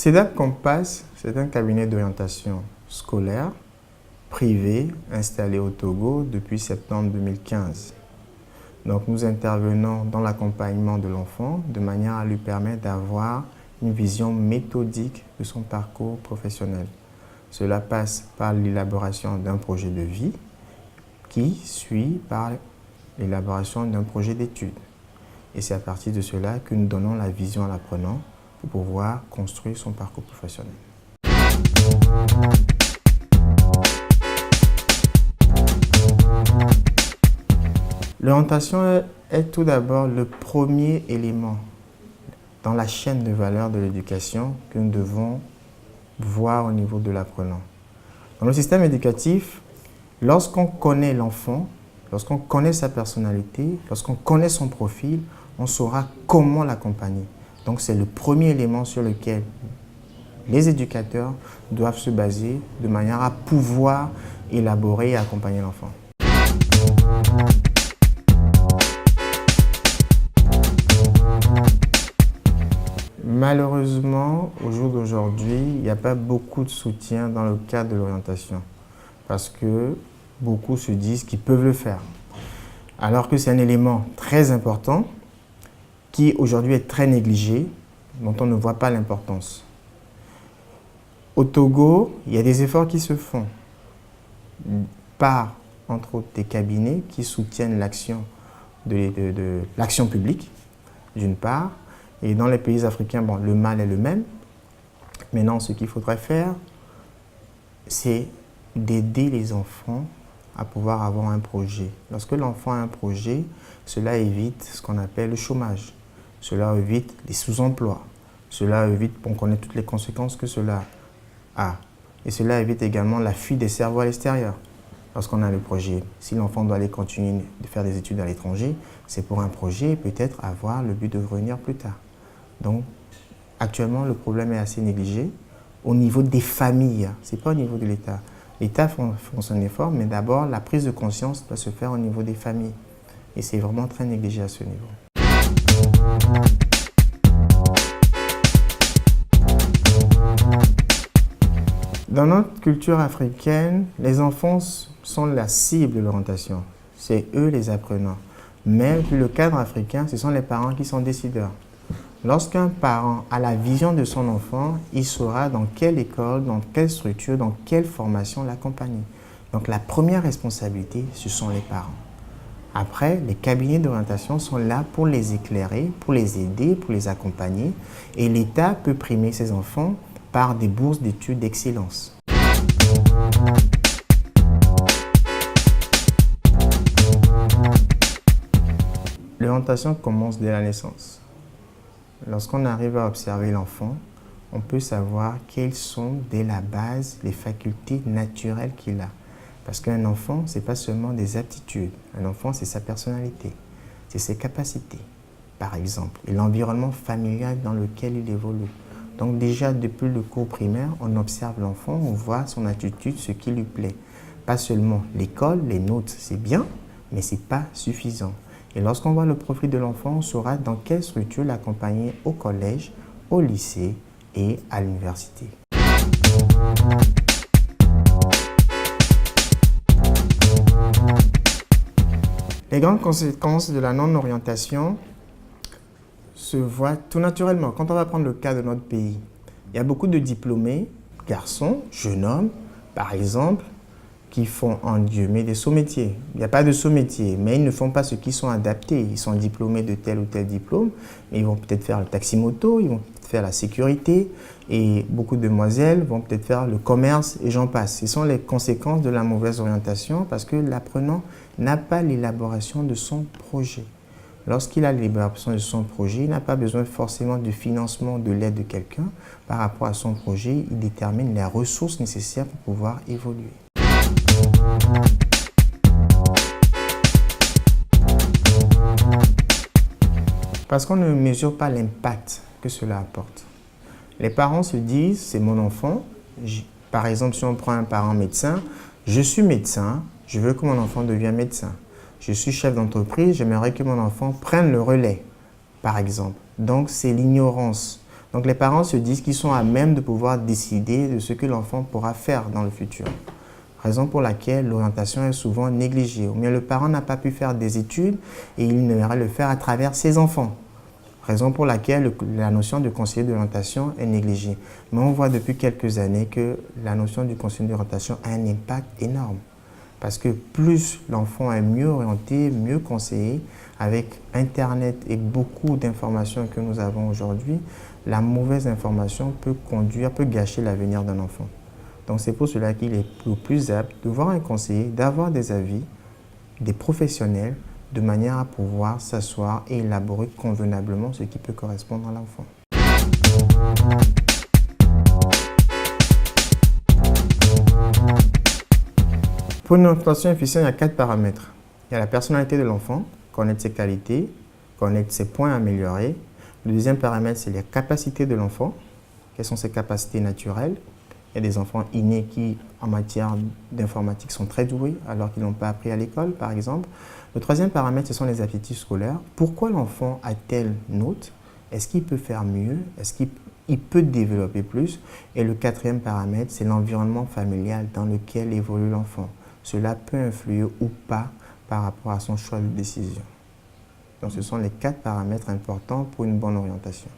CEDAP Compass, c'est un cabinet d'orientation scolaire privé installé au Togo depuis septembre 2015. Donc nous intervenons dans l'accompagnement de l'enfant de manière à lui permettre d'avoir une vision méthodique de son parcours professionnel. Cela passe par l'élaboration d'un projet de vie qui suit par l'élaboration d'un projet d'études. Et c'est à partir de cela que nous donnons la vision à l'apprenant pour pouvoir construire son parcours professionnel. L'orientation est tout d'abord le premier élément dans la chaîne de valeur de l'éducation que nous devons voir au niveau de l'apprenant. Dans le système éducatif, lorsqu'on connaît l'enfant, lorsqu'on connaît sa personnalité, lorsqu'on connaît son profil, on saura comment l'accompagner. Donc c'est le premier élément sur lequel les éducateurs doivent se baser de manière à pouvoir élaborer et accompagner l'enfant. Malheureusement, au jour d'aujourd'hui, il n'y a pas beaucoup de soutien dans le cadre de l'orientation parce que beaucoup se disent qu'ils peuvent le faire. Alors que c'est un élément très important qui aujourd'hui est très négligé, dont on ne voit pas l'importance. Au Togo, il y a des efforts qui se font par, entre autres, des cabinets qui soutiennent l'action l'action publique, d'une part. Et dans les pays africains, bon, le mal est le même. Maintenant, ce qu'il faudrait faire, c'est d'aider les enfants à pouvoir avoir un projet. Lorsque l'enfant a un projet, cela évite ce qu'on appelle le chômage. Cela évite les sous-emplois. Cela évite, on connaît toutes les conséquences que cela a. Et cela évite également la fuite des cerveaux à l'extérieur. Lorsqu'on a le projet, si l'enfant doit aller continuer de faire des études à l'étranger, c'est pour un projet et peut-être avoir le but de revenir plus tard. Donc, actuellement, le problème est assez négligé au niveau des familles. Ce n'est pas au niveau de l'État. L'État font son effort, mais d'abord, la prise de conscience doit se faire au niveau des familles. Et c'est vraiment très négligé à ce niveau. Dans notre culture africaine, les enfants sont la cible de l'orientation. C'est eux les apprenants. Mais vu le cadre africain, ce sont les parents qui sont décideurs. Lorsqu'un parent a la vision de son enfant, il saura dans quelle école, dans quelle structure, dans quelle formation l'accompagner. Donc la première responsabilité, ce sont les parents. Après, les cabinets d'orientation sont là pour les éclairer, pour les aider, pour les accompagner. Et l'État peut primer ses enfants par des bourses d'études d'excellence. L'orientation commence dès la naissance. Lorsqu'on arrive à observer l'enfant, on peut savoir quelles sont dès la base les facultés naturelles qu'il a. Parce qu'un enfant, ce n'est pas seulement des aptitudes. Un enfant, c'est sa personnalité, c'est ses capacités, par exemple, et l'environnement familial dans lequel il évolue. Donc déjà, depuis le cours primaire, on observe l'enfant, on voit son attitude, ce qui lui plaît. Pas seulement l'école, les notes, c'est bien, mais ce n'est pas suffisant. Et lorsqu'on voit le profil de l'enfant, on saura dans quelle structure l'accompagner au collège, au lycée et à l'université. Les grandes conséquences de la non-orientation se voient tout naturellement. Quand on va prendre le cas de notre pays, il y a beaucoup de diplômés, garçons, jeunes hommes, par exemple, qui font en guillemets des sous-métiers. Il n'y a pas de sous-métiers, mais ils ne font pas ce qui sont adaptés. Ils sont diplômés de tel ou tel diplôme, mais ils vont peut-être faire le taxi-moto, ils vont peut-être faire la sécurité, et beaucoup de demoiselles vont peut-être faire le commerce, et j'en passe. Ce sont les conséquences de la mauvaise orientation parce que l'apprenant n'a pas l'élaboration de son projet. Lorsqu'il a l'élaboration de son projet, il n'a pas besoin forcément de financement, de l'aide de quelqu'un. Par rapport à son projet, il détermine les ressources nécessaires pour pouvoir évoluer. Parce qu'on ne mesure pas l'impact que cela apporte. Les parents se disent, c'est mon enfant. Par exemple, si on prend un parent médecin, je suis médecin, je veux que mon enfant devienne médecin. Je suis chef d'entreprise, j'aimerais que mon enfant prenne le relais, par exemple. Donc, c'est l'ignorance. Donc les parents se disent qu'ils sont à même de pouvoir décider de ce que l'enfant pourra faire dans le futur. Raison pour laquelle l'orientation est souvent négligée. Ou bien le parent n'a pas pu faire des études et il aimerait le faire à travers ses enfants. Raison pour laquelle la notion de conseiller d'orientation est négligée. Mais on voit depuis quelques années que la notion du conseiller d'orientation a un impact énorme. Parce que plus l'enfant est mieux orienté, mieux conseillé, avec Internet et beaucoup d'informations que nous avons aujourd'hui, la mauvaise information peut gâcher l'avenir d'un enfant. Donc c'est pour cela qu'il est le plus apte de voir un conseiller, d'avoir des avis, des professionnels, de manière à pouvoir s'asseoir et élaborer convenablement ce qui peut correspondre à l'enfant. Pour une orientation efficiente, il y a 4 paramètres. Il y a la personnalité de l'enfant, connaître ses qualités, connaître ses points à améliorer. Le deuxième paramètre, c'est les capacités de l'enfant. Quelles sont ses capacités naturelles? Il y a des enfants innés qui, en matière d'informatique, sont très doués alors qu'ils n'ont pas appris à l'école, par exemple. Le troisième paramètre, ce sont les aptitudes scolaires. Pourquoi l'enfant a telle note? Est-ce qu'il peut faire mieux? Est-ce qu'il peut développer plus? Et le quatrième paramètre, c'est l'environnement familial dans lequel évolue l'enfant. Cela peut influer ou pas par rapport à son choix de décision. Donc ce sont les 4 paramètres importants pour une bonne orientation.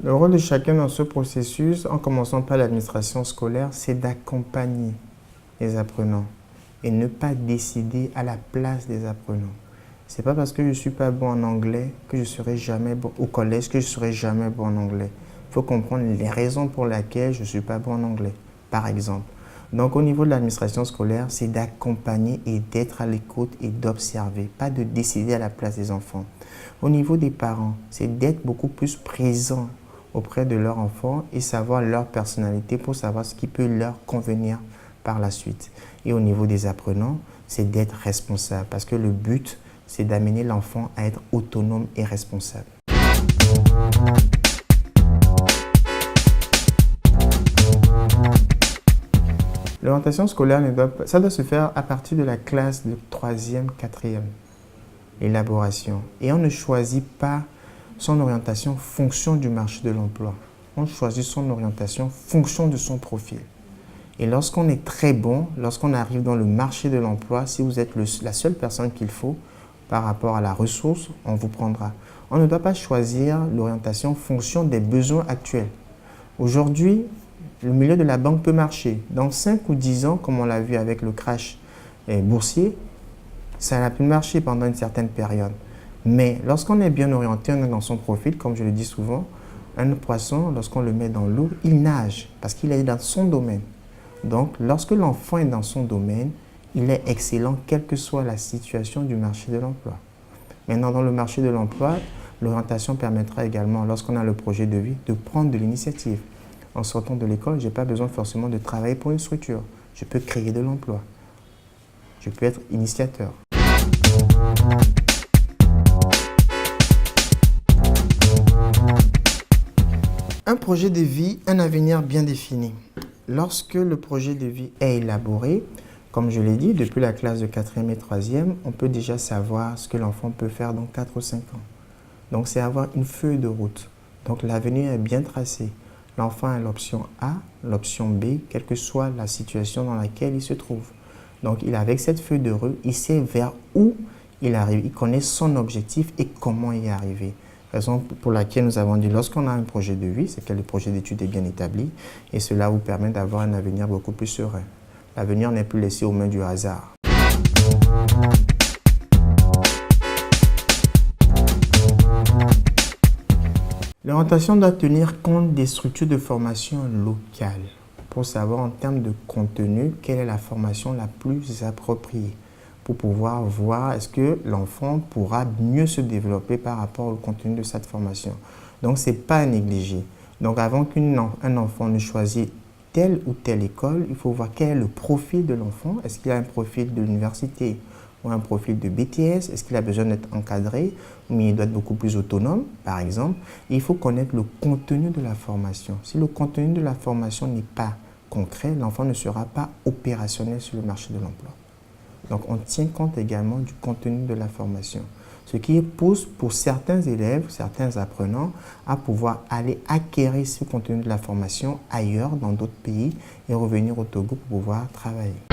Le rôle de chacun dans ce processus, en commençant par l'administration scolaire, c'est d'accompagner les apprenants et ne pas décider à la place des apprenants. Ce n'est pas parce que je ne suis pas bon en anglais que je serai jamais bon au collège, que je ne serai jamais bon en anglais. Il faut comprendre les raisons pour lesquelles je ne suis pas bon en anglais, par exemple. Donc au niveau de l'administration scolaire, c'est d'accompagner et d'être à l'écoute et d'observer, pas de décider à la place des enfants. Au niveau des parents, c'est d'être beaucoup plus présent auprès de leurs enfants et savoir leur personnalité pour savoir ce qui peut leur convenir par la suite. Et au niveau des apprenants, c'est d'être responsable parce que le but, c'est d'amener l'enfant à être autonome et responsable. L'orientation scolaire, ça doit se faire à partir de la classe de 3e, 4e, l'élaboration. Et on ne choisit pas son orientation fonction du marché de l'emploi. On choisit son orientation fonction de son profil. Et lorsqu'on est très bon, lorsqu'on arrive dans le marché de l'emploi, si vous êtes la seule personne qu'il faut par rapport à la ressource, on vous prendra. On ne doit pas choisir l'orientation fonction des besoins actuels. Aujourd'hui, le milieu de la banque peut marcher. Dans 5 ou 10 ans, comme on l'a vu avec le crash boursier, ça n'a pu marcher pendant une certaine période. Mais lorsqu'on est bien orienté, on est dans son profil, comme je le dis souvent, un poisson, lorsqu'on le met dans l'eau, il nage parce qu'il est dans son domaine. Donc, lorsque l'enfant est dans son domaine, il est excellent, quelle que soit la situation du marché de l'emploi. Maintenant, dans le marché de l'emploi, l'orientation permettra également, lorsqu'on a le projet de vie, de prendre de l'initiative. En sortant de l'école, je n'ai pas besoin forcément de travailler pour une structure. Je peux créer de l'emploi. Je peux être initiateur. Un projet de vie, un avenir bien défini. Lorsque le projet de vie est élaboré, comme je l'ai dit, depuis la classe de 4e et 3e, on peut déjà savoir ce que l'enfant peut faire dans 4 ou 5 ans. Donc c'est avoir une feuille de route. Donc l'avenir est bien tracé. L'enfant a l'option A, l'option B, quelle que soit la situation dans laquelle il se trouve. Donc avec cette feuille de route, il sait vers où il arrive. Il connaît son objectif et comment y arriver. Raison pour laquelle nous avons dit, lorsqu'on a un projet de vie, c'est que le projet d'études est bien établi et cela vous permet d'avoir un avenir beaucoup plus serein. L'avenir n'est plus laissé aux mains du hasard. L'orientation doit tenir compte des structures de formation locales pour savoir en termes de contenu quelle est la formation la plus appropriée pour pouvoir voir est-ce que l'enfant pourra mieux se développer par rapport au contenu de cette formation. Donc, ce n'est pas à négliger. Donc, avant qu'un enfant ne choisisse telle ou telle école, il faut voir quel est le profil de l'enfant. Est-ce qu'il a un profil de l'université ou un profil de BTS? Est-ce qu'il a besoin d'être encadré? Mais il doit être beaucoup plus autonome, par exemple. Et il faut connaître le contenu de la formation. Si le contenu de la formation n'est pas concret, l'enfant ne sera pas opérationnel sur le marché de l'emploi. Donc on tient compte également du contenu de la formation. Ce qui pousse pour certains élèves, certains apprenants, à pouvoir aller acquérir ce contenu de la formation ailleurs, dans d'autres pays, et revenir au Togo pour pouvoir travailler.